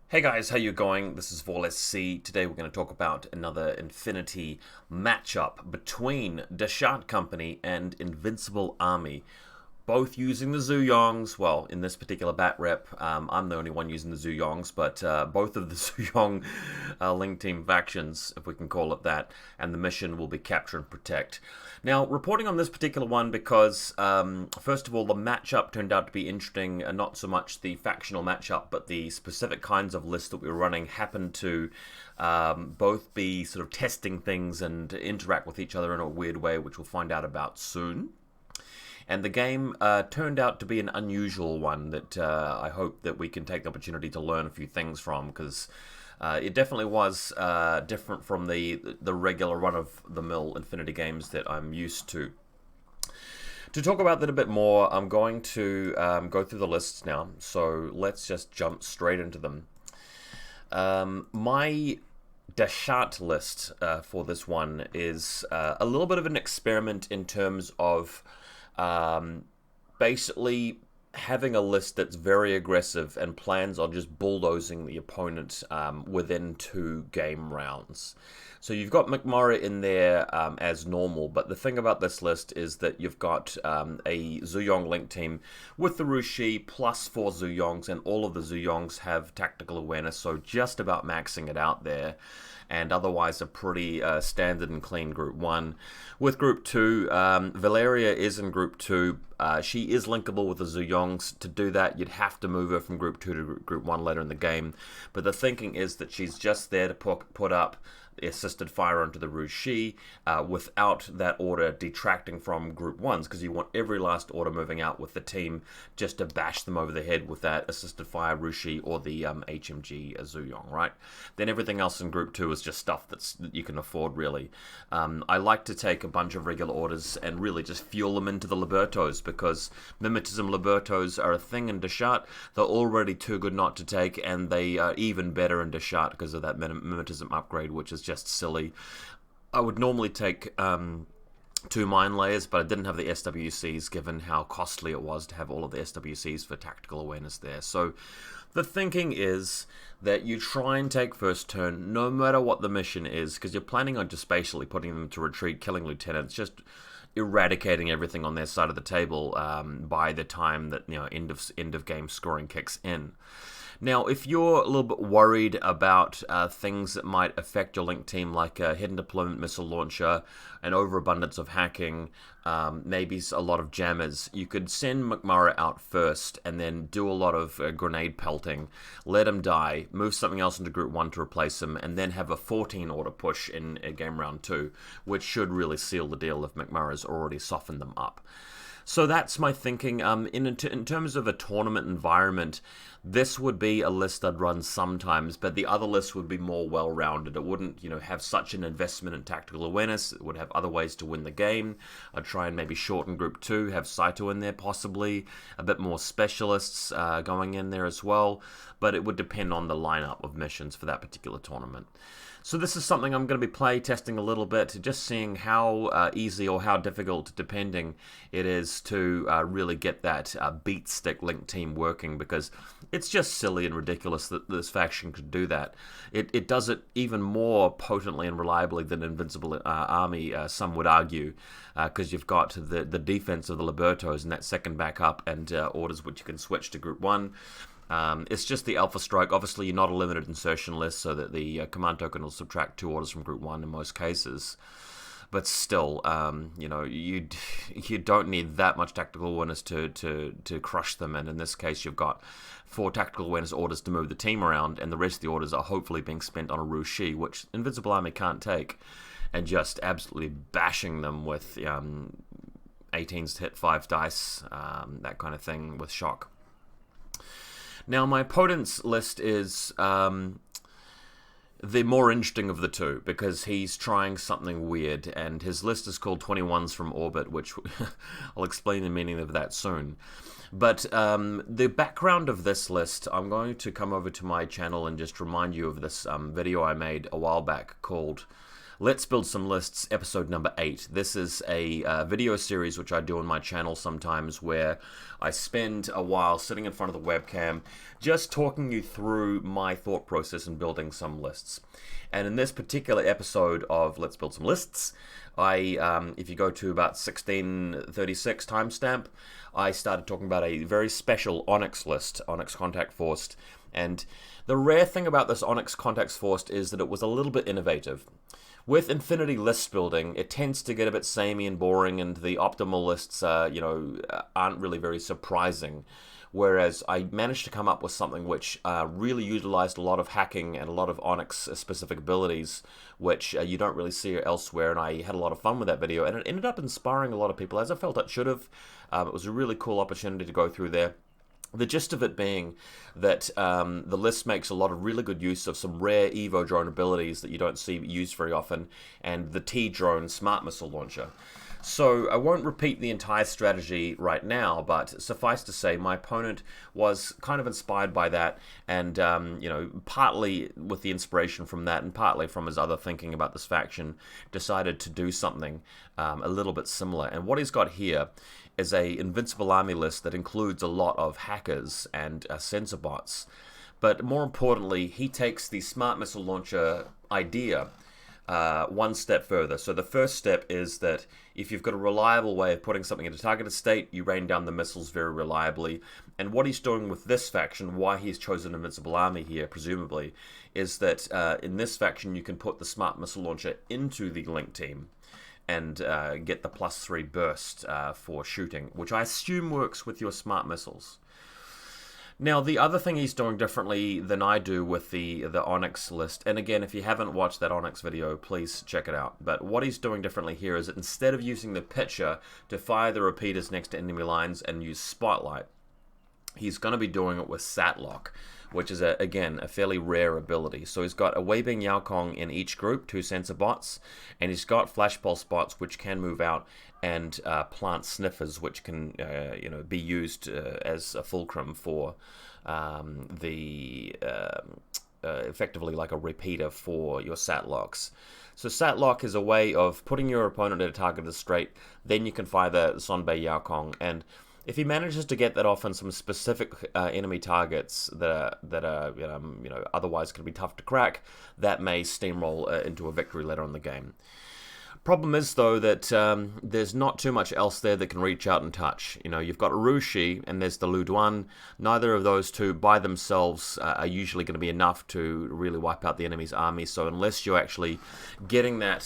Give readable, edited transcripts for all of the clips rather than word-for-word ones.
Hey guys, how you going? This is VaulSC. Today we're going to talk about another infiNity matchup between Dashat Company and Invincible Army. Both using the Zuyongs. Well, in this particular bat rep, I'm the only one using the Zuyongs, but both of the Zuyong Link Team factions, if we can call it that, and the mission will be capture and protect. Now, reporting on this particular one because, first of all, the matchup turned out to be interesting, and not so much the factional matchup, but the specific kinds of lists that we were running happened to both be sort of testing things and interact with each other in a weird way, which we'll find out about soon. And the game turned out to be an unusual one that I hope that we can take the opportunity to learn a few things from, because it definitely was different from the regular run-of-the-mill infiNity games that I'm used to. To talk about that a bit more, I'm going to go through the lists now, so let's just jump straight into them. My Dashat list for this one is a little bit of an experiment in terms of basically having a list that's very aggressive and plans on just bulldozing the opponent within 2 game rounds. So you've got McMurray in there as normal, but the thing about this list is that you've got a Zuyong Link team with the Rushi plus 4 Zuyongs, and all of the Zuyongs have tactical awareness, so just about maxing it out there. And otherwise a pretty standard and clean Group 1. With Group 2, Valeria is in Group 2. She is linkable with the Zuyongs. To do that, you'd have to move her from Group 2 to Group 1 later in the game. But the thinking is that she's just there to put up the assisted fire onto the Rushi without that order detracting from Group 1s, because you want every last order moving out with the team just to bash them over the head with that assisted fire Rushi or the HMG Zuyong, right? Then everything else in Group 2 is just stuff that you can afford, really. I like to take a bunch of regular orders and really just fuel them into the Libertos, because Mimetism Libertos are a thing in Dashat. They're already too good not to take, and they are even better in Dashat because of that Mimetism upgrade, which is just silly. I would normally take 2 mine layers, but I didn't have the SWCs given how costly it was to have all of the SWCs for tactical awareness there. So the thinking is that you try and take first turn no matter what the mission is, because you're planning on just basically putting them to retreat, killing lieutenants, just eradicating everything on their side of the table by the time that end of game scoring kicks in. Now, if you're a little bit worried about things that might affect your Link team, like a hidden deployment missile launcher, an overabundance of hacking, maybe a lot of jammers, you could send McMurray out first and then do a lot of grenade pelting, let him die, move something else into Group 1 to replace him, and then have a 14 order push in game round 2, which should really seal the deal if McMurray's already softened them up. So that's my thinking. In terms of a tournament environment, this would be a list I'd run sometimes, but the other list would be more well-rounded. It wouldn't, have such an investment in tactical awareness. It would have other ways to win the game. I'd try and maybe shorten Group 2, have Saito in there possibly, a bit more specialists going in there as well, but it would depend on the lineup of missions for that particular tournament. So this is something I'm going to be play testing a little bit, just seeing how easy or how difficult, depending, it is to really get that beat stick Link team working, because it's just silly and ridiculous that this faction could do that. It does it even more potently and reliably than Invincible Army, some would argue, because you've got the defense of the Libertos and that second backup and orders which you can switch to Group 1. It's just the Alpha Strike. Obviously, you're not a limited insertion list, so that the command token will subtract 2 orders from Group 1 in most cases. But still, you don't need that much tactical awareness to crush them. And in this case, you've got 4 tactical awareness orders to move the team around, and the rest of the orders are hopefully being spent on a Rushi, which Invincible Army can't take, and just absolutely bashing them with 18s to hit 5 dice, that kind of thing with shock. Now, my opponent's list is the more interesting of the two, because he's trying something weird, and his list is called 21s from Orbit, which I'll explain the meaning of that soon. But the background of this list, I'm going to come over to my channel and just remind you of this video I made a while back called Let's Build Some Lists, episode number 8. This is a video series which I do on my channel sometimes where I spend a while sitting in front of the webcam just talking you through my thought process in building some lists. And in this particular episode of Let's Build Some Lists, if you go to about 1636 timestamp, I started talking about a very special Onyx list, Onyx Contact Forced. And the rare thing about this Onyx Contact Forced is that it was a little bit innovative. With infiNity list building, it tends to get a bit samey and boring, and the optimal lists, aren't really very surprising. Whereas I managed to come up with something which really utilized a lot of hacking and a lot of Onyx-specific abilities, which you don't really see elsewhere, and I had a lot of fun with that video, and it ended up inspiring a lot of people, as I felt it should have. It was a really cool opportunity to go through there. The gist of it being that the list makes a lot of really good use of some rare Evo drone abilities that you don't see used very often, and the T-drone smart missile launcher. So I won't repeat the entire strategy right now, but suffice to say my opponent was kind of inspired by that, and partly with the inspiration from that and partly from his other thinking about this faction, decided to do something a little bit similar. And what he's got here is a Invincible Army list that includes a lot of hackers and sensor bots. But more importantly, he takes the smart missile launcher idea one step further. So the first step is that if you've got a reliable way of putting something into targeted state, you rain down the missiles very reliably. And what he's doing with this faction, why he's chosen Invincible Army here, presumably, is that in this faction you can put the smart missile launcher into the link team and get the +3 burst for shooting, which I assume works with your smart missiles. Now, the other thing he's doing differently than I do with the Onyx list, and again, if you haven't watched that Onyx video, please check it out. But what he's doing differently here is that instead of using the pitcher to fire the repeaters next to enemy lines and use Spotlight, he's going to be doing it with Satlock, which is, again, a fairly rare ability. So he's got a Weibing Yaokong in each group, 2 sensor bots, and he's got Flash Pulse bots, which can move out, and plant sniffers, which can be used as a fulcrum for effectively like a repeater for your Satlocks. So Satlock is a way of putting your opponent at a targeted straight, then you can fire the Sonbei Yaokong, and if he manages to get that off on some specific enemy targets that are otherwise going to be tough to crack, that may steamroll into a victory later on in the game. Problem is, though, that there's not too much else there that can reach out and touch. You've got Rushi and there's the Lu Duan. Neither of those two by themselves are usually going to be enough to really wipe out the enemy's army. So unless you're actually getting that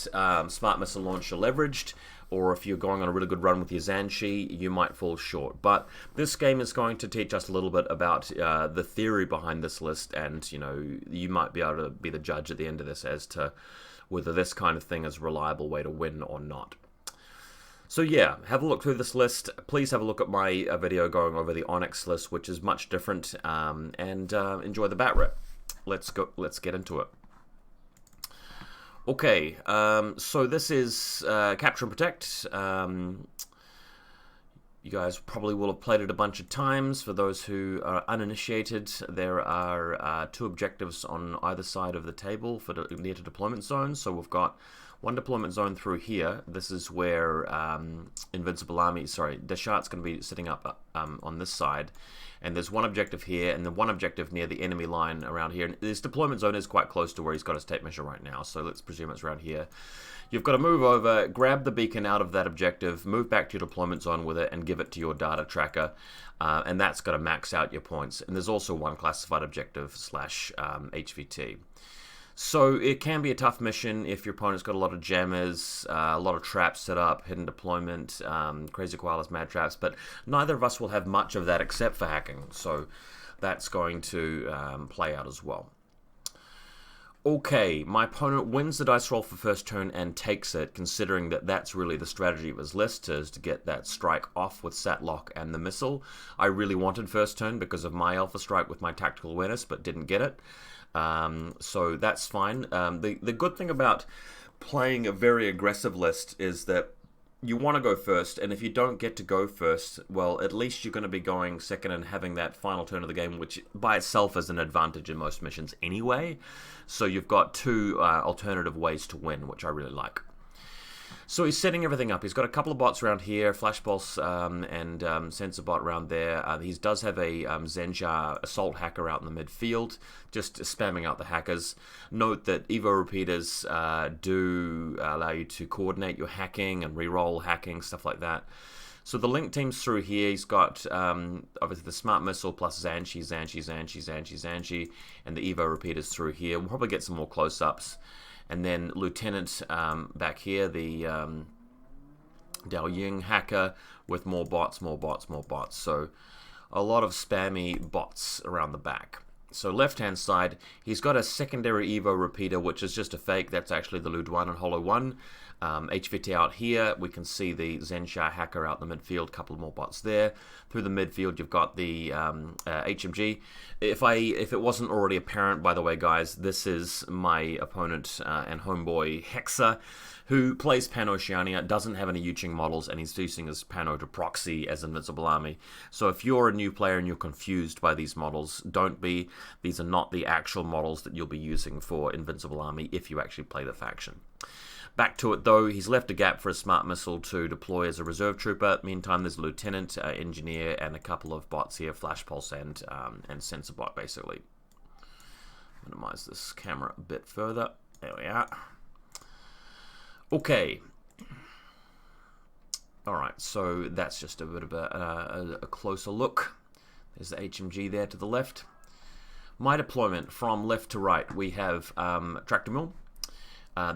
smart missile launcher leveraged, or if you're going on a really good run with your Zanshi, you might fall short. But this game is going to teach us a little bit about the theory behind this list, and you might be able to be the judge at the end of this as to whether this kind of thing is a reliable way to win or not. So yeah, have a look through this list. Please have a look at my video going over the Onyx list, which is much different, and enjoy the bat rip. Let's get into it. Okay, so this is Capture and Protect. You guys probably will have played it a bunch of times. For those who are uninitiated, there are 2 objectives on either side of the table for near to deployment zones. So we've got one deployment zone through here. This is where Dashat's going to be sitting up on this side. And there's one objective here, and then one objective near the enemy line around here. And this deployment zone is quite close to where he's got his tape measure right now, so let's presume it's around here. You've got to move over, grab the beacon out of that objective, move back to your deployment zone with it, and give it to your data tracker. And that's got to max out your points. And there's also one classified objective / HVT. So it can be a tough mission if your opponent's got a lot of jammers, a lot of traps set up, hidden deployment, crazy koalas, mad traps, but neither of us will have much of that except for hacking, so that's going to play out as well. Okay, my opponent wins the dice roll for first turn and takes it, considering that that's really the strategy of his list, is to get that strike off with Satlock and the missile. I really wanted first turn because of my Alpha Strike with my tactical awareness, but didn't get it. So that's fine. The good thing about playing a very aggressive list is that you want to go first, and if you don't get to go first, well, at least you're going to be going second and having that final turn of the game, which by itself is an advantage in most missions anyway. So you've got two alternative ways to win, which I really like. So he's setting everything up. He's got a couple of bots around here, Flash Pulse and Sensor Bot around there. He does have a Zanshi Assault Hacker out in the midfield, just spamming out the hackers. Note that Evo Repeaters do allow you to coordinate your hacking and reroll hacking, stuff like that. So the link team's through here. He's got obviously the Smart Missile plus Zanshi, and the Evo Repeaters through here. We'll probably get some more close-ups. And then Lieutenant back here, the Zuyongs hacker with more bots. So a lot of spammy bots around the back. So left-hand side, he's got a secondary Evo repeater, which is just a fake. That's actually the Lud 1 and Holo 1. HVT out here, we can see the Zanshi hacker out in the midfield, a couple more bots there. Through the midfield, you've got the HMG. If it wasn't already apparent, by the way, guys, this is my opponent and homeboy Hexa, who plays Pan-Oceania, doesn't have any Yuching models, and he's using his Pano to proxy as Invincible Army. So if you're a new player and you're confused by these models, don't be. These are not the actual models that you'll be using for Invincible Army if you actually play the faction. Back to it though, he's left a gap for a Smart Missile to deploy as a reserve trooper. Meantime, there's a Lieutenant, Engineer, and a couple of bots here, Flash Pulse and Sensor Bot, basically. Minimize this camera a bit further. There we are. Okay. Alright, so that's just a bit of a closer look. There's the HMG there to the left. My deployment from left to right, we have Tractor Mill.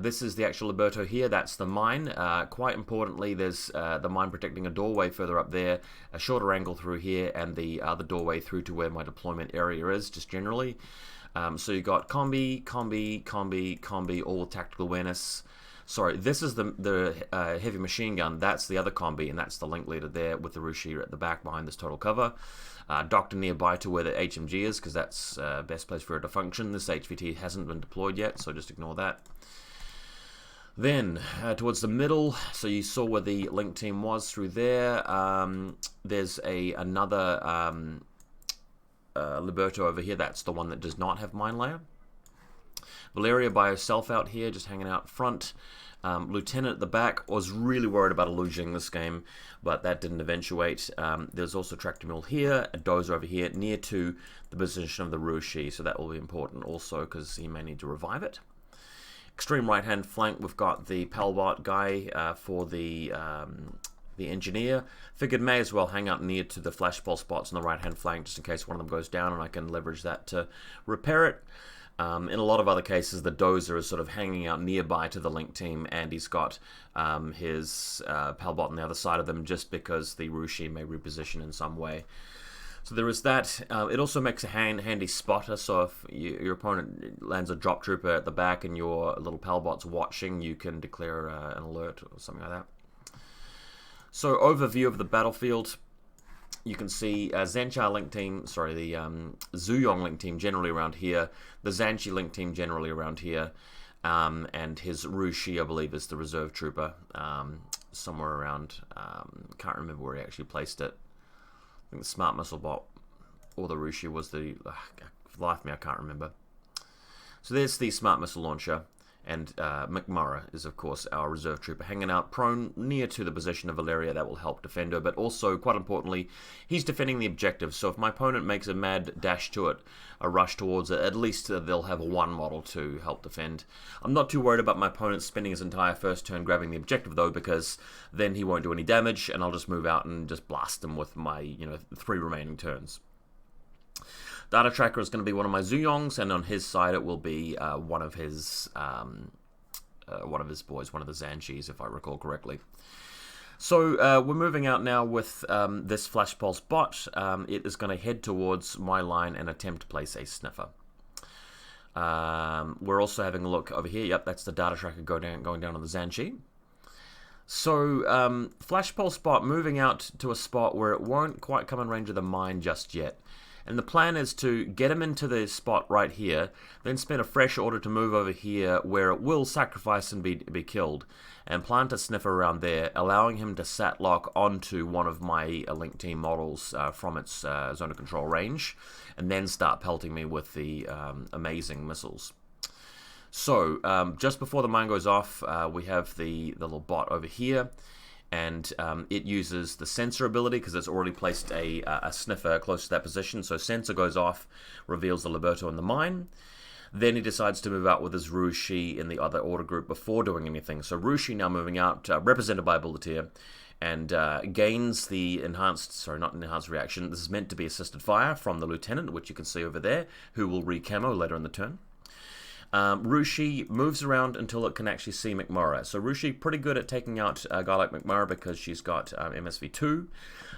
This is the actual Liberto here, that's the mine. Quite importantly, there's the mine protecting a doorway further up there, a shorter angle through here, and the other doorway through to where my deployment area is, just generally. So you got combi, all with tactical awareness. Sorry, this is the heavy machine gun, that's the other combi, and that's the link leader there with the Rushi at the back behind this total cover. Doctor nearby to where the HMG is, because that's best place for it to function. This HVT hasn't been deployed yet, so just ignore that. Then, towards the middle, so you saw where the link team was through there. There's another Liberto over here. That's the one that does not have mine layer. Valeria by herself out here, just hanging out front. Lieutenant at the back. Was really worried about illusioning this game, but that didn't eventuate. There's also Tractor Mill here, a Dozer over here, near to the position of the Rushi, so that will be important also, because he may need to revive it. Extreme right-hand flank, we've got the Palbot guy for the engineer. Figured may as well hang out near to the Flash Pulse spots on the right-hand flank, just in case one of them goes down, and I can leverage that to repair it. In a lot of other cases, the Dozer is sort of hanging out nearby to the link team, and he's got his Palbot on the other side of them, just because the Rushi may reposition in some way. So there is that. It also makes a handy spotter, so if your opponent lands a drop trooper at the back and your little Palbot's watching, you can declare an alert or something like that. So overview of the battlefield. You can see Zanshi link team, sorry, the Zuyong link team generally around here, the Zanshi link team generally around here, and his Rushi, I believe, is the reserve trooper, somewhere around, can't remember where he actually placed it. I think the Smart Missile Bot or the Rushi was the, for the life of me, I can't remember. So there's the Smart Missile Launcher, and McMurray is, of course, our reserve trooper, hanging out prone near to the position of Valeria. That will help defend her, but also, quite importantly, he's defending the objective. So if my opponent makes a mad dash to it, a rush towards it, at least they'll have one model to help defend. I'm not too worried about my opponent spending his entire first turn grabbing the objective, though, because then he won't do any damage, and I'll just move out and just blast him with my, 3 remaining turns. Data Tracker is going to be one of my Zuyongs, and on his side it will be one of his boys, one of the Zanshis, if I recall correctly. So we're moving out now with this Flash Pulse bot. It is going to head towards my line and attempt to place a sniffer. We're also having a look over here. Yep, that's the Data Tracker going down on the Zanshi. So Flash Pulse bot moving out to a spot where it won't quite come in range of the mine just yet. And the plan is to get him into the spot right here, then spend a fresh order to move over here where it will sacrifice and be killed, and plant a sniffer around there, allowing him to sat lock onto one of my Link Team models from its zone of control range, and then start pelting me with the amazing missiles. So, just before the mine goes off, we have the little bot over here, and it uses the sensor ability because it's already placed a sniffer close to that position. So sensor goes off, reveals the Liberto in the mine. Then he decides to move out with his Rushi in the other order group before doing anything. So Rushi now moving out, represented by a Bulleteer, and gains the enhanced reaction. This is meant to be assisted fire from the Lieutenant, which you can see over there, who will re-camo later in the turn. Rushi moves around until it can actually see McMurra. So Rushi pretty good at taking out a guy like McMurra because she's got MSV2.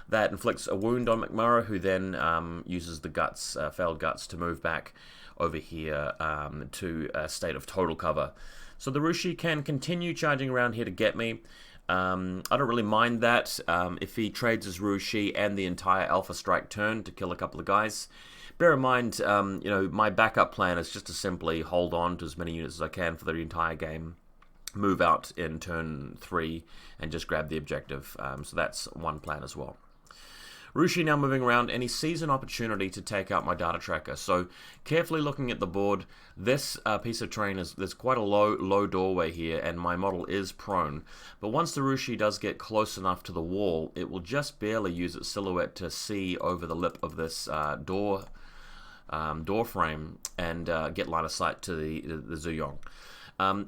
That inflicts a wound on McMurra, who then uses the guts, failed guts, to move back over here to a state of total cover. So the Rushi can continue charging around here to get me. I don't really mind that if he trades his Rushi and the entire Alpha Strike turn to kill a couple of guys. Bear in mind, my backup plan is just to simply hold on to as many units as I can for the entire game, move out in turn 3, and just grab the objective. So that's one plan as well. Rushi now moving around, and he sees an opportunity to take out my data tracker. So carefully looking at the board, this piece of terrain there's quite a low doorway here, and my model is prone. But once the Rushi does get close enough to the wall, it will just barely use its silhouette to see over the lip of this door frame and get line of sight to the Zuyong.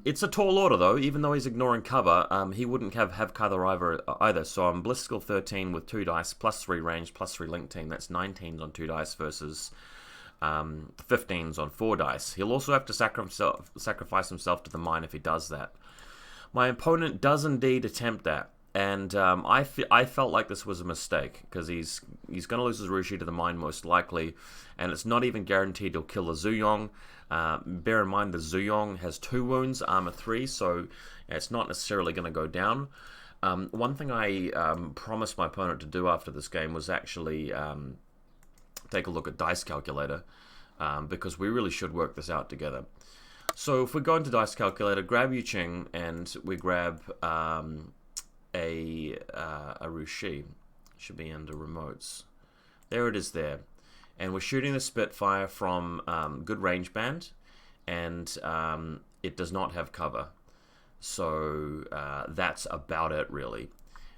It's a tall order though, even though he's ignoring cover, he wouldn't have cover either. So I'm Bliss Skill 13 with 2 dice, plus 3 range, plus 3 link team. That's 19s on 2 dice versus 15s on 4 dice. He'll also have to sacrifice himself to the mine if he does that. My opponent does indeed attempt that. And I felt like this was a mistake, because he's going to lose his Rushi to the mine most likely, and it's not even guaranteed he'll kill a Zuyong. Bear in mind the Zuyong has 2 wounds, armor 3, so it's not necessarily going to go down. One thing I promised my opponent to do after this game was actually take a look at Dice Calculator, because we really should work this out together. So if we go into Dice Calculator, grab Yuching, and we grab a Rushi. Should be under remotes. There it is there. And we're shooting the Spitfire from good range band, and it does not have cover. So that's about it, really.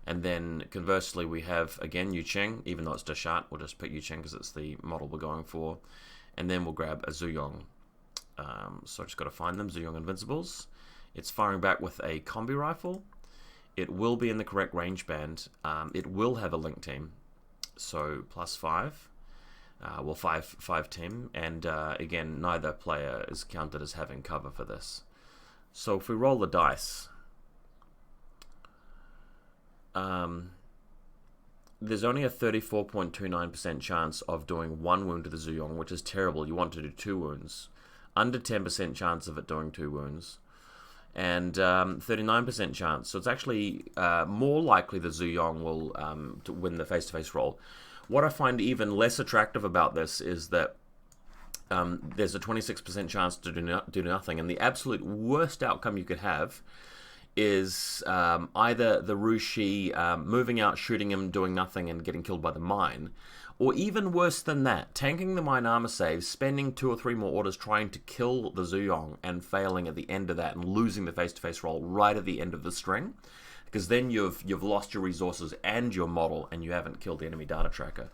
And then conversely, we have again Yuching, even though it's Dashat, we'll just pick Yuching because it's the model we're going for. And then we'll grab a Zuyong. So I just got to find them, Zuyong Invincibles. It's firing back with a combi rifle. It will be in the correct range band. It will have a link team, so plus 5. Well, 5 team, and again, neither player is counted as having cover for this. So if we roll the dice, there's only a 34.29% chance of doing 1 wound to the Zuyong, which is terrible. You want to do 2 wounds. Under 10% chance of it doing 2 wounds. And 39% chance. So it's actually more likely the Zuyong will to win the face-to-face roll. What I find even less attractive about this is that there's a 26% chance to do nothing. And the absolute worst outcome you could have is either the Rushi moving out, shooting him, doing nothing, and getting killed by the mine. Or even worse than that, tanking the mine armor save, spending 2 or 3 more orders trying to kill the Zuyong and failing at the end of that and losing the face-to-face roll right at the end of the string. Because then you've lost your resources and your model, and you haven't killed the enemy data tracker.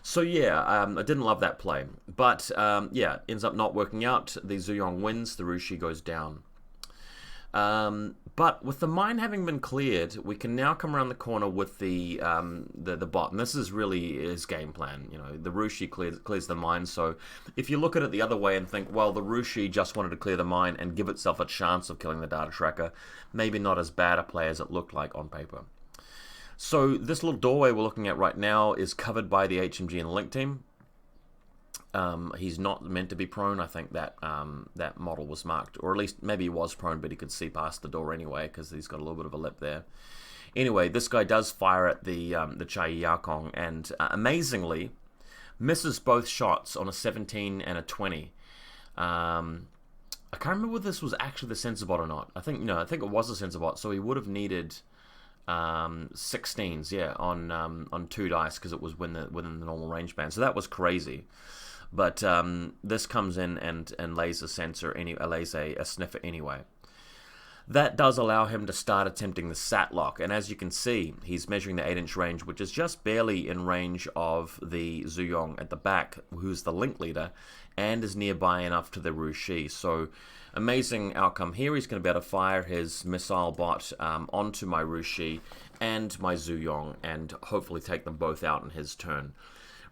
So yeah, I didn't love that play. But yeah, ends up not working out. The Zuyong wins, the Rushi goes down. But with the mine having been cleared, we can now come around the corner with the bot, and this is really his game plan. You know, the Rushi clears the mine. So if you look at it the other way and think, well, the Rushi just wanted to clear the mine and give itself a chance of killing the data tracker, maybe not as bad a play as it looked like on paper. So this little doorway we're looking at right now is covered by the HMG and the Link team. He's not meant to be prone. I think that that model was marked, or at least maybe he was prone, but he could see past the door anyway because he's got a little bit of a lip there. Anyway, this guy does fire at the Chai Yakong, and amazingly, misses both shots on a 17 and a 20. I can't remember whether this was actually the sensor bot or not. I think it was a sensor bot, so he would have needed 16s, yeah, on 2 dice because it was within the normal range band. So that was crazy. But this comes in and lays a sensor, lays a sniffer anyway. That does allow him to start attempting the sat lock, and as you can see, he's measuring the 8-inch range, which is just barely in range of the Zuyong at the back, who's the link leader, and is nearby enough to the Rushi. So, amazing outcome here. He's going to be able to fire his missile bot onto my Rushi and my Zuyong, and hopefully take them both out in his turn.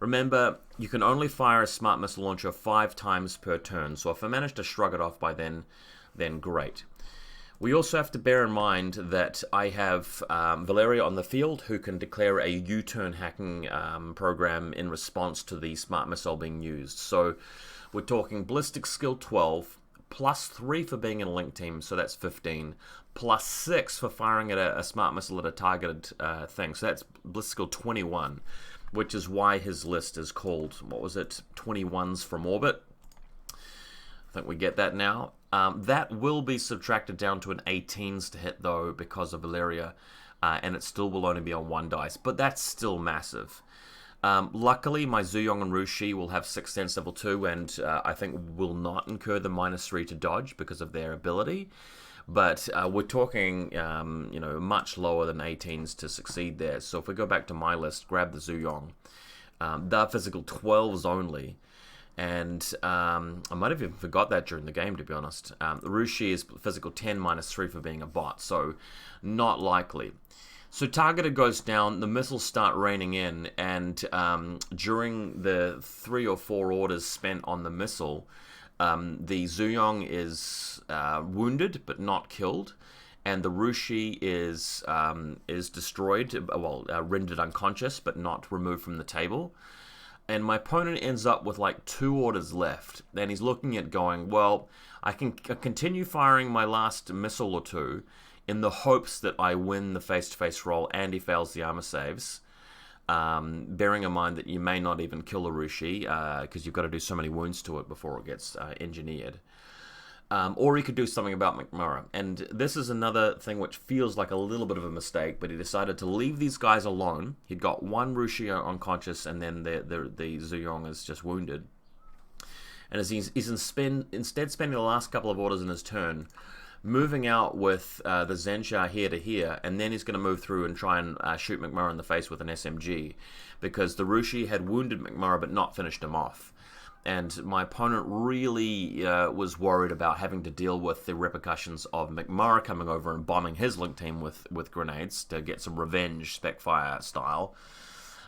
Remember, you can only fire a smart missile launcher 5 times per turn, so if I manage to shrug it off by then great. We also have to bear in mind that I have Valeria on the field who can declare a U-turn hacking program in response to the smart missile being used. So we're talking ballistic skill 12, plus 3 for being in a link team, so that's 15, plus 6 for firing at a smart missile at a targeted thing, so that's ballistic skill 21, which is why his list is called, what was it, 21s from orbit. I think we get that now. That will be subtracted down to an 18s to hit, though, because of Valeria, and it still will only be on 1 dice, but that's still massive. Luckily, my Zuyong and Rushi will have 6th Sense level 2, and I think will not incur the -3 to dodge because of their ability. But we're talking, much lower than 18s to succeed there. So if we go back to my list, grab the Zuyong. They're physical 12s only. And I might have even forgot that during the game, to be honest. Rushi is physical 10 -3 for being a bot, so not likely. So targeted goes down, the missiles start raining in, and during the 3 or 4 orders spent on the missile, the Zuyong is wounded but not killed, and the Rushi is destroyed, rendered unconscious but not removed from the table. And my opponent ends up with like 2 orders left, and he's looking at going, well, I can continue firing my last missile or 2 in the hopes that I win the face-to-face roll and he fails the armor saves, bearing in mind that you may not even kill a Rushi because you've got to do so many wounds to it before it gets engineered. Or he could do something about McMurray. And this is another thing which feels like a little bit of a mistake, but he decided to leave these guys alone. He'd got 1 Rushi unconscious, and then the Zuyong is just wounded. And as he's instead spending the last couple of orders in his turn, moving out with the Zanshi here to here, and then he's going to move through and try and shoot McMurray in the face with an SMG, because the Rushi had wounded McMurray but not finished him off. And my opponent really was worried about having to deal with the repercussions of McMurray coming over and bombing his link team with grenades to get some revenge, Specfire style,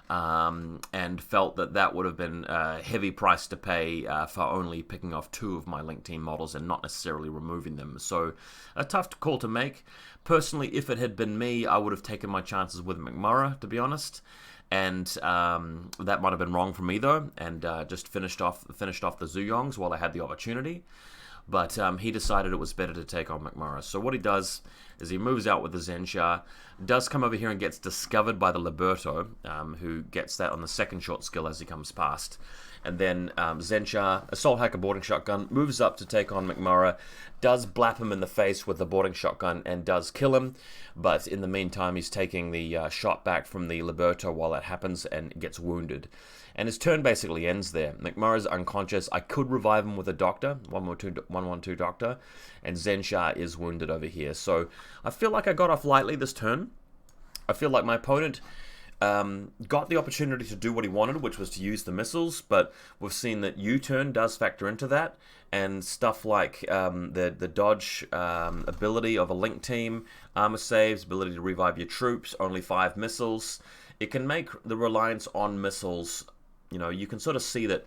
and felt that would have been a heavy price to pay for only picking off 2 of my link team models and not necessarily removing them. So a tough call to make. Personally, if it had been me, I would have taken my chances with McMurray, to be honest. And that might have been wrong for me, though, and just finished off the Zuyongs while I had the opportunity. But he decided it was better to take on McMurray. So what he does is he moves out with the Zanshi, does come over here and gets discovered by the Liberto, who gets that on the 2nd short skill as he comes past. And then Zanshi, Assault Hacker Boarding Shotgun, moves up to take on McMurray, does blap him in the face with the boarding shotgun and does kill him. But in the meantime, he's taking the shot back from the Liberto while that happens and gets wounded. And his turn basically ends there. McMurray's unconscious. I could revive him with a doctor, 112 doctor, and Zanshi is wounded over here. So I feel like I got off lightly this turn. I feel like my opponent got the opportunity to do what he wanted, which was to use the missiles, but we've seen that U-turn does factor into that, and stuff like the dodge ability of a link team, armor saves, ability to revive your troops, only 5 missiles. It can make the reliance on missiles, you can sort of see that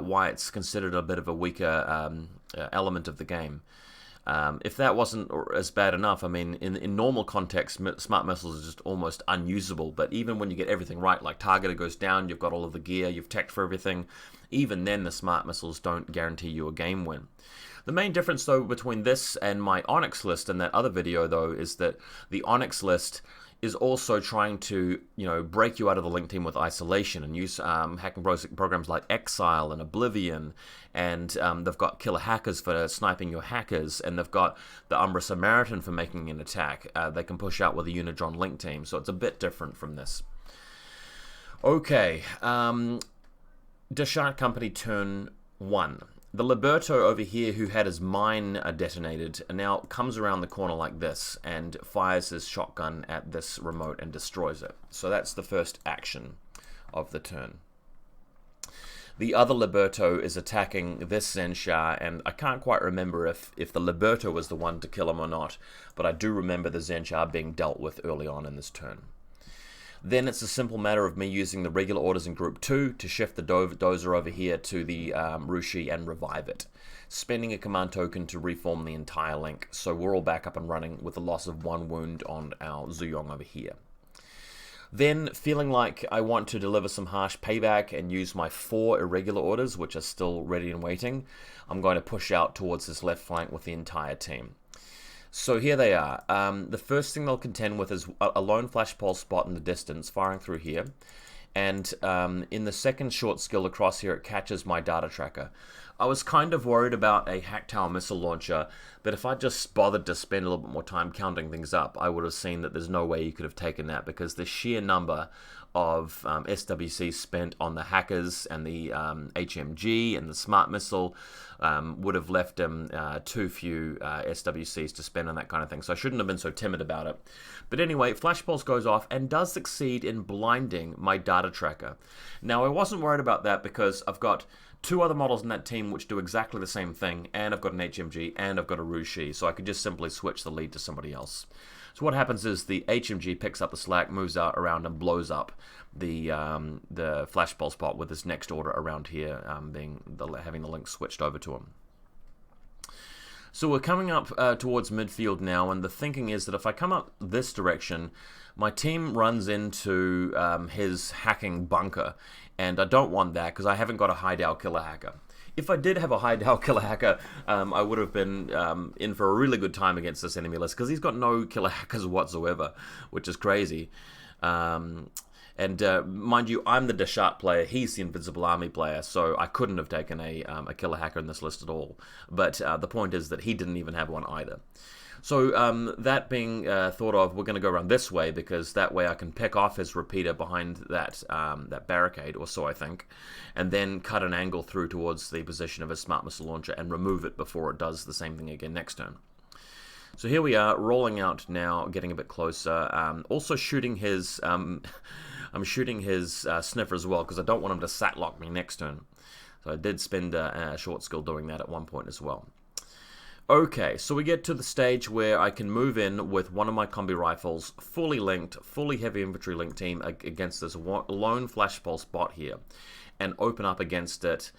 why it's considered a bit of a weaker element of the game. If that wasn't as bad enough, I mean, in normal context, smart missiles are just almost unusable. But even when you get everything right, like targeted goes down, you've got all of the gear, you've teched for everything, even then the smart missiles don't guarantee you a game win. The main difference, though, between this and my Onyx list in that other video, though, is that the Onyx list is also trying to, break you out of the link team with isolation and use hacking programs like Exile and Oblivion, and they've got killer hackers for sniping your hackers, and they've got the Umbra Samaritan for making an attack. They can push out with a Unidron link team, so it's a bit different from this. Okay, Dashat Company turn 1. The Liberto over here, who had his mine detonated, now comes around the corner like this and fires his shotgun at this remote and destroys it. So that's the first action of the turn. The other Liberto is attacking this Zanshi, and I can't quite remember if the Liberto was the one to kill him or not, but I do remember the Zanshi being dealt with early on in this turn. Then it's a simple matter of me using the regular orders in Group 2 to shift the dozer over here to the Rushi and revive it, spending a command token to reform the entire link, so we're all back up and running with the loss of 1 wound on our Zuyong over here. Then, feeling like I want to deliver some harsh payback and use my 4 irregular orders, which are still ready and waiting, I'm going to push out towards this left flank with the entire team. So here they are. The first thing they'll contend with is a lone flash pulse spot in the distance, firing through here. And in the second short skill across here, it catches my data tracker. I was kind of worried about a Hack Tower missile launcher, but if I just bothered to spend a little bit more time counting things up, I would have seen that there's no way you could have taken that, because the sheer number of SWC spent on the hackers and the HMG and the smart missile would have left him too few SWCs to spend on that kind of thing. So I shouldn't have been so timid about it. But anyway, Flash Pulse goes off and does succeed in blinding my data tracker. Now, I wasn't worried about that because I've got 2 other models in that team which do exactly the same thing, and I've got an HMG and I've got a Rushi, so I could just simply switch the lead to somebody else. So what happens is the HMG picks up the slack, moves out around and blows up the Flash Pulse spot with this next order around here, having the link switched over to him. So we're coming up towards midfield now, and the thinking is that if I come up this direction, my team runs into his hacking bunker, and I don't want that because I haven't got a hideout killer hacker. If I did have a hideout killer hacker, I would have been in for a really good time against this enemy list, because he's got no killer hackers whatsoever, which is crazy. And mind you, I'm the Dashat player, he's the Invincible Army player, so I couldn't have taken a killer hacker in this list at all. But the point is that he didn't even have one either. So that being thought of, we're going to go around this way, because that way I can pick off his repeater behind that that barricade, or so I think, and then cut an angle through towards the position of his smart missile launcher and remove it before it does the same thing again next turn. So here we are, rolling out now, getting a bit closer. Also shooting his, I'm shooting his sniffer as well, because I don't want him to sat lock me next turn. So I did spend a short skill doing that at one point as well. Okay, so we get to the stage where I can move in with one of my combi rifles, fully linked, fully heavy infantry linked team against this lone flash pulse bot here, and open up against it,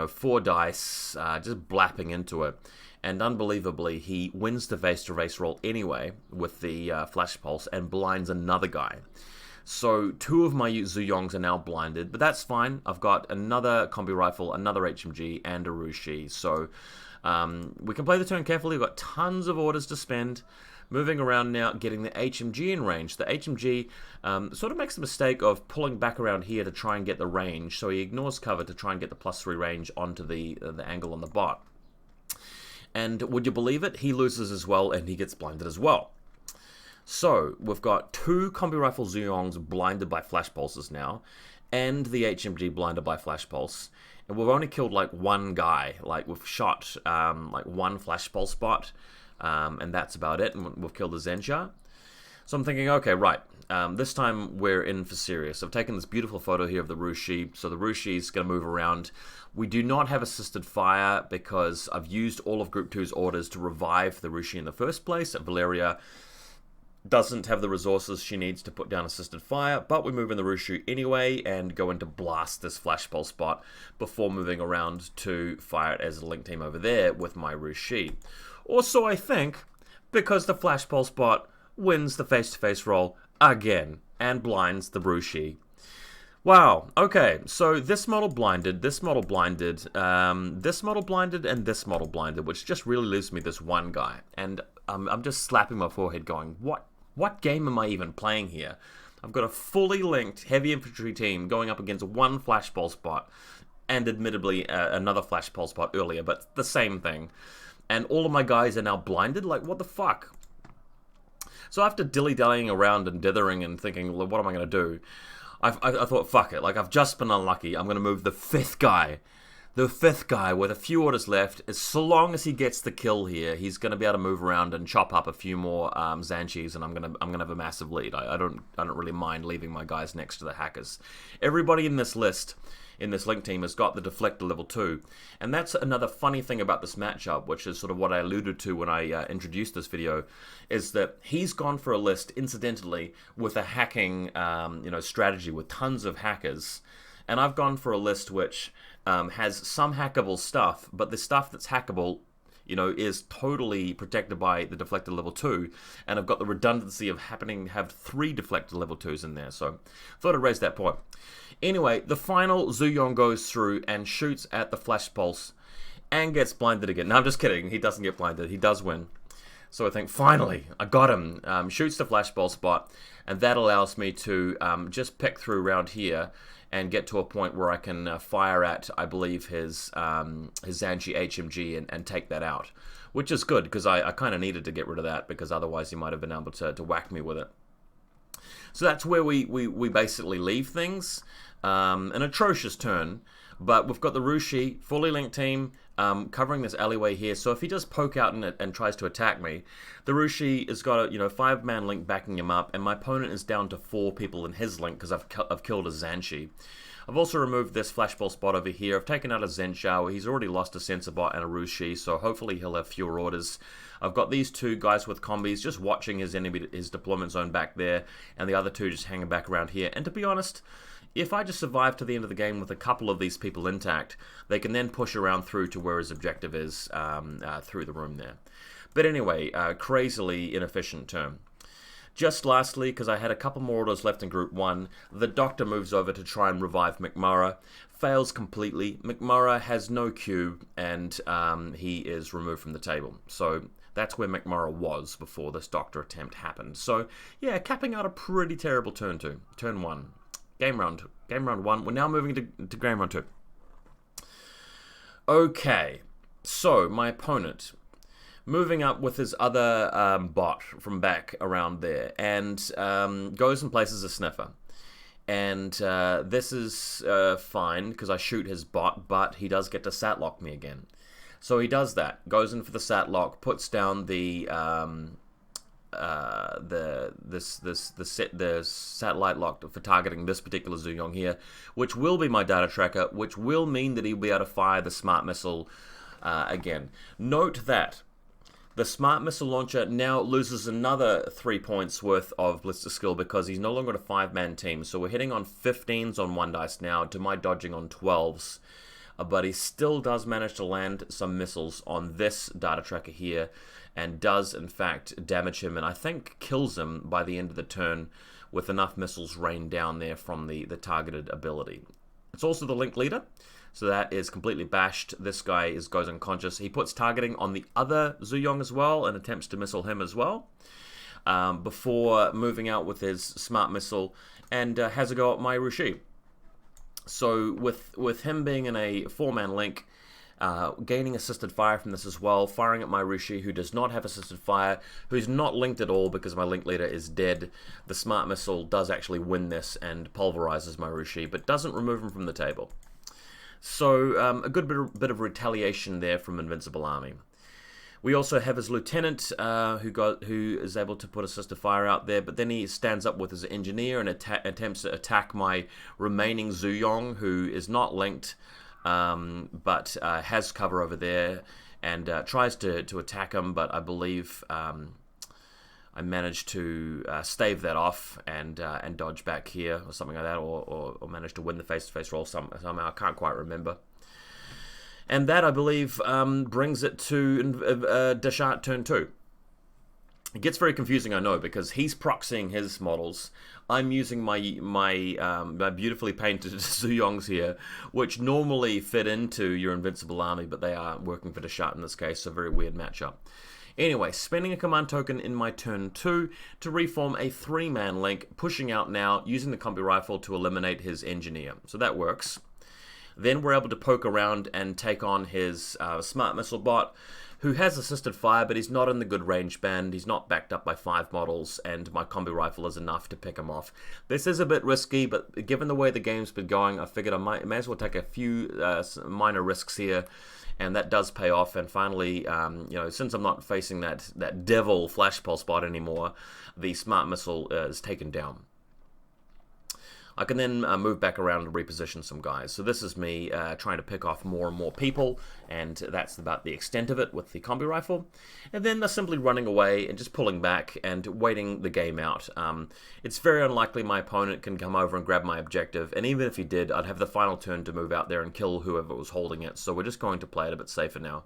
4 dice, just blapping into it. And unbelievably, he wins the face-to-face roll anyway with the flash pulse and blinds another guy. So 2 of my Zuyongs are now blinded, but that's fine. I've got another combi rifle, another HMG, and a Rushi, so we can play the turn carefully. We've got tons of orders to spend. Moving around now, getting the HMG in range. The HMG sort of makes the mistake of pulling back around here to try and get the range, so he ignores cover to try and get the +3 range onto the angle on the bot. And would you believe it? He loses as well, and he gets blinded as well. So we've got 2 combi rifle Zuyongs blinded by flash pulses now, and the HMG blinded by flash pulse. And we've only killed like 1 guy. Like we've shot like 1 flash pulse spot, and that's about it. And we've killed the Zanshi. So I'm thinking, okay, right. This time we're in for serious. I've taken this beautiful photo here of the Rushi. So the Rushi is going to move around. We do not have assisted fire because I've used all of Group 2's orders to revive the Rushi in the first place. Valeria doesn't have the resources she needs to put down assisted fire, but we move in the Rushi anyway and go in to blast this flash pulse spot before moving around to fire it as a link team over there with my Rushi. Or so I think, because the flash pulse spot wins the face-to-face roll again and blinds the Rushi. Wow, okay, so this model blinded, this model blinded, this model blinded, and this model blinded, which just really leaves me this one guy. And I'm just slapping my forehead going, what What game am I even playing here? I've got a fully linked heavy infantry team going up against one flash pulse bot, and admittedly another flash pulse bot earlier, but the same thing. And all of my guys are now blinded? Like, what the fuck? So after dilly-dallying around and dithering and thinking, well, what am I going to do? I thought, fuck it. Like, I've just been unlucky. I'm going to move the fifth guy. The fifth guy with a few orders left. As long as he gets the kill here, he's going to be able to move around and chop up a few more Zanshis, and I'm gonna have a massive lead. I don't really mind leaving my guys next to the hackers. Everybody in this list, in this link team, has got the deflector level 2, and that's another funny thing about this matchup, which is sort of what I alluded to when I introduced this video, is that he's gone for a list, incidentally, with a hacking strategy with tons of hackers, and I've gone for a list which has some hackable stuff, but the stuff that's hackable, is totally protected by the deflector level 2, and I've got the redundancy of happening to have 3 deflector level 2s in there, so thought I'd raise that point. Anyway, the final Zuyong goes through and shoots at the flash pulse and gets blinded again. No, I'm just kidding, he doesn't get blinded, he does win. So I think, finally, I got him. Shoots the flash pulse bot, and that allows me to just pick through around here and get to a point where I can fire at, I believe, his Zanshi HMG and take that out. Which is good, because I kind of needed to get rid of that, because otherwise he might have been able to whack me with it. So that's where we basically leave things. An atrocious turn, but we've got the Rushi, fully linked team, covering this alleyway here. So if he does poke out and tries to attack me, the Rushi has got a 5-man link backing him up, and my opponent is down to 4 people in his link because I've killed a Zanshi. I've also removed this flashball spot over here. I've taken out a Zenshawa. He's already lost a sensor bot and a Rushi, so hopefully he'll have fewer orders. I've got these 2 guys with combis just watching his deployment zone back there, and the other 2 just hanging back around here. And to be honest, if I just survive to the end of the game with a couple of these people intact, they can then push around through to where his objective is through the room there. But anyway, crazily inefficient turn. Just lastly, because I had a couple more orders left in Group 1, the Doctor moves over to try and revive McMurrah. Fails completely. McMurrah has no Q, and he is removed from the table. So that's where McMurrah was before this Doctor attempt happened. So yeah, capping out a pretty terrible turn 2. Turn 1. Game round 1. We're now moving to game round 2. Okay, so my opponent moving up with his other bot from back around there, and goes and places a sniffer. And this is fine because I shoot his bot, but he does get to satlock me again. So he does that, goes in for the satlock, puts down the satellite lock for targeting this particular Zuyong here, which will be my data tracker, which will mean that he'll be able to fire the smart missile again. Note that the smart missile launcher now loses another 3 points worth of ballistic skill because he's no longer a 5-man team. So we're hitting on 15s on 1 dice now to my dodging on 12s. But he still does manage to land some missiles on this data tracker here, and does in fact damage him, and I think kills him by the end of the turn with enough missiles rained down there from the targeted ability. It's also the link leader, so that is completely bashed. This guy goes unconscious. He puts targeting on the other Zuyong as well and attempts to missile him as well, before moving out with his smart missile and has a go at my Rushi. So with him being in a 4-man link, gaining assisted fire from this as well, firing at my Rushi, who does not have assisted fire, who's not linked at all because my link leader is dead. The smart missile does actually win this and pulverizes my Rushi, but doesn't remove him from the table. So a good bit of retaliation there from Invincible Army. We also have his lieutenant who is able to put assisted fire out there, but then he stands up with his engineer and attempts to attack my remaining Zuyong, who is not linked, but has cover over there, and tries to attack him, but I believe I managed to stave that off and dodge back here or something like that, or manage to win the face-to-face roll somehow. I can't quite remember. And that, I believe, brings it to Dashat turn 2. It gets very confusing, I know, because he's proxying his models. I'm using my beautifully painted Zuyongs here, which normally fit into your Invincible Army, but they are working for Dashat in this case, so very weird matchup. Anyway, spending a command token in my turn 2 to reform a 3-man link, pushing out now, using the combi rifle to eliminate his engineer. So that works. Then we're able to poke around and take on his smart missile bot, who has assisted fire, but he's not in the good range band. He's not backed up by 5 models, and my combi rifle is enough to pick him off. This is a bit risky, but given the way the game's been going, I figured I may as well take a few minor risks here, and that does pay off. And finally, you know, since I'm not facing that devil flash pulse bot anymore, the smart missile is taken down. I can then move back around and reposition some guys. So this is me trying to pick off more and more people, and that's about the extent of it with the combi rifle. And then they're simply running away and just pulling back and waiting the game out. It's very unlikely my opponent can come over and grab my objective, and even if he did, I'd have the final turn to move out there and kill whoever was holding it. So we're just going to play it a bit safer now.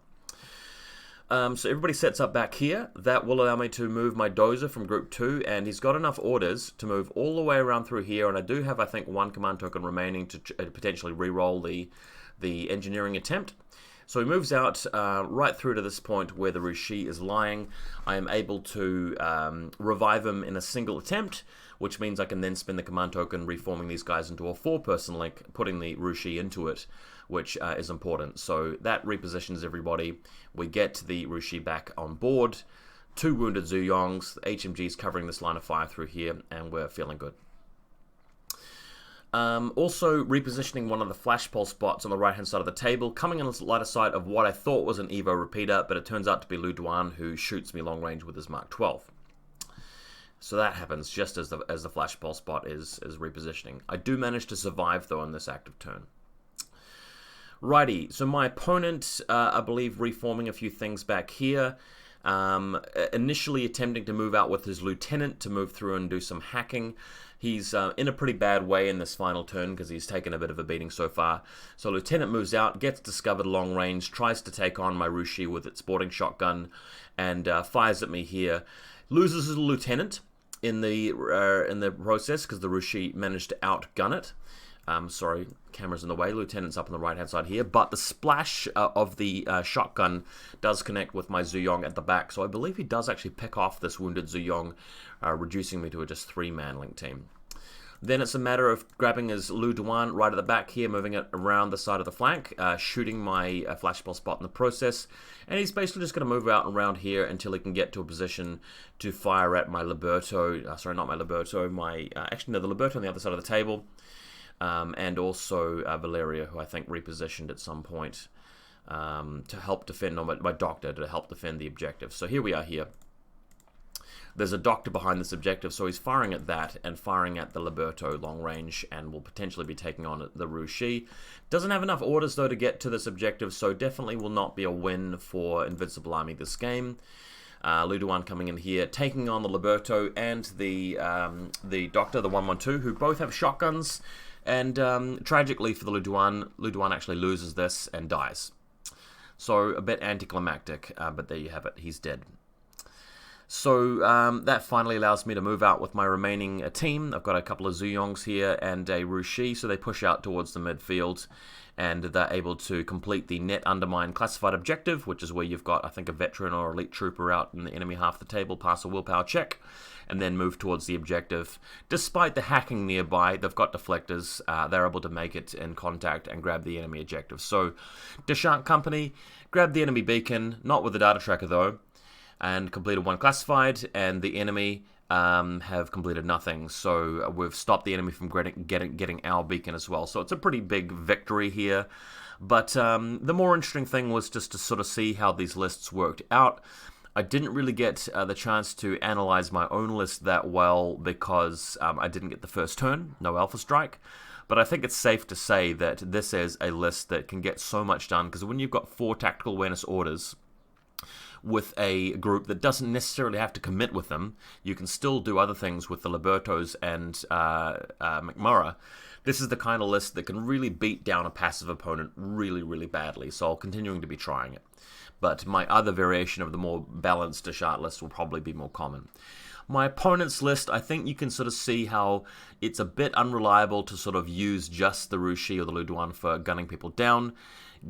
So everybody sets up back here. That will allow me to move my dozer from group 2, and he's got enough orders to move all the way around through here, and I do have, I think, 1 command token remaining to potentially re-roll the engineering attempt. So he moves out right through to this point where the Rushi is lying. I am able to revive him in a single attempt, which means I can then spend the command token reforming these guys into a 4-person link, putting the Rushi into it, which is important. So that repositions everybody. We get the Rushi back on board. 2 wounded Zuyongs. The HMG's covering this line of fire through here, and we're feeling good. Also repositioning one of the flash pulse spots on the right hand side of the table, coming on the lighter side of what I thought was an Evo repeater, but it turns out to be Lu Duan, who shoots me long range with his Mark 12. So that happens just as the flash pulse spot is repositioning. I do manage to survive though on this active turn. Righty, so my opponent, I believe, reforming a few things back here. Initially attempting to move out with his lieutenant to move through and do some hacking. He's in a pretty bad way in this final turn because he's taken a bit of a beating so far. So lieutenant moves out, gets discovered long range, tries to take on my Rushi with its sporting shotgun, and fires at me here. Loses his lieutenant in the process because the Rushi managed to outgun it. Sorry, camera's in the way. Lieutenant's up on the right-hand side here, but the splash of the shotgun does connect with my Zuyong at the back, so I believe he does actually pick off this wounded Zuyong, reducing me to a just 3-man link team. Then it's a matter of grabbing his Lu Duan right at the back here, moving it around the side of the flank, shooting my flashball spot in the process, and he's basically just going to move out and around here until he can get to a position to fire at my Liberto, sorry, not my Liberto, actually no, the Liberto on the other side of the table. And also Valeria, who I think repositioned at some point to help defend, or my doctor to help defend the objective. So here we are here. There's a doctor behind this objective, so he's firing at that and firing at the Liberto long range, and will potentially be taking on the Rushi. Doesn't have enough orders though to get to this objective, so definitely will not be a win for Invincible Army this game. Lu Duan coming in here, taking on the Liberto and the doctor, the 112, who both have shotguns. And tragically for the Lu Duan actually loses this and dies. So a bit anticlimactic, but there you have it. He's dead. So that finally allows me to move out with my remaining team. I've got a couple of Zuyongs here and a Rushi, so they push out towards the midfield, and they're able to complete the net undermine classified objective, which is where you've got, I think, a veteran or elite trooper out in the enemy half of the table, pass a willpower check, and then move towards the objective. Despite the hacking nearby, they've got deflectors. They're able to make it in contact and grab the enemy objective. So Dashat Company grabbed the enemy beacon, not with the data tracker though, and completed 1 classified, and the enemy have completed nothing. So we've stopped the enemy from getting our beacon as well. So it's a pretty big victory here. But the more interesting thing was just to sort of see how these lists worked out. I didn't really get the chance to analyze my own list that well because I didn't get the first turn, no Alpha Strike. But I think it's safe to say that this is a list that can get so much done, because when you've got 4 tactical awareness orders, with a group that doesn't necessarily have to commit with them. You can still do other things with the Libertos and McMurray. This is the kind of list that can really beat down a passive opponent really, really badly, so I'll continuing to be trying it. But my other variation of the more balanced Dashat list will probably be more common. My opponent's list, I think you can sort of see how it's a bit unreliable to sort of use just the Rushi or the Luduan for gunning people down.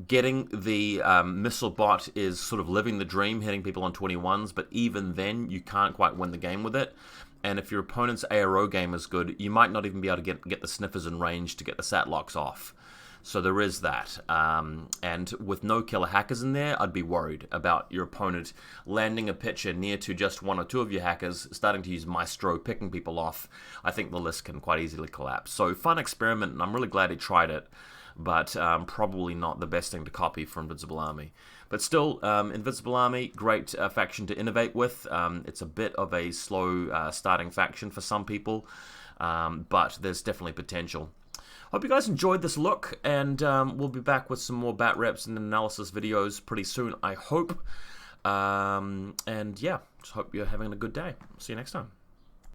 Getting the missile bot is sort of living the dream, hitting people on 21s, but even then you can't quite win the game with it. And if your opponent's ARO game is good, you might not even be able to get the sniffers in range to get the sat locks off. So there is that. And with no killer hackers in there, I'd be worried about your opponent landing a pitcher near to just one or two of your hackers, starting to use Maestro, picking people off. I think the list can quite easily collapse. So fun experiment, and I'm really glad he tried it, but probably not the best thing to copy for Invincible Army. But still, Invincible Army, great faction to innovate with. It's a bit of a slow starting faction for some people, but there's definitely potential. Hope you guys enjoyed this look, and we'll be back with some more bat reps and analysis videos pretty soon, I hope. And yeah, just hope you're having a good day. See you next time.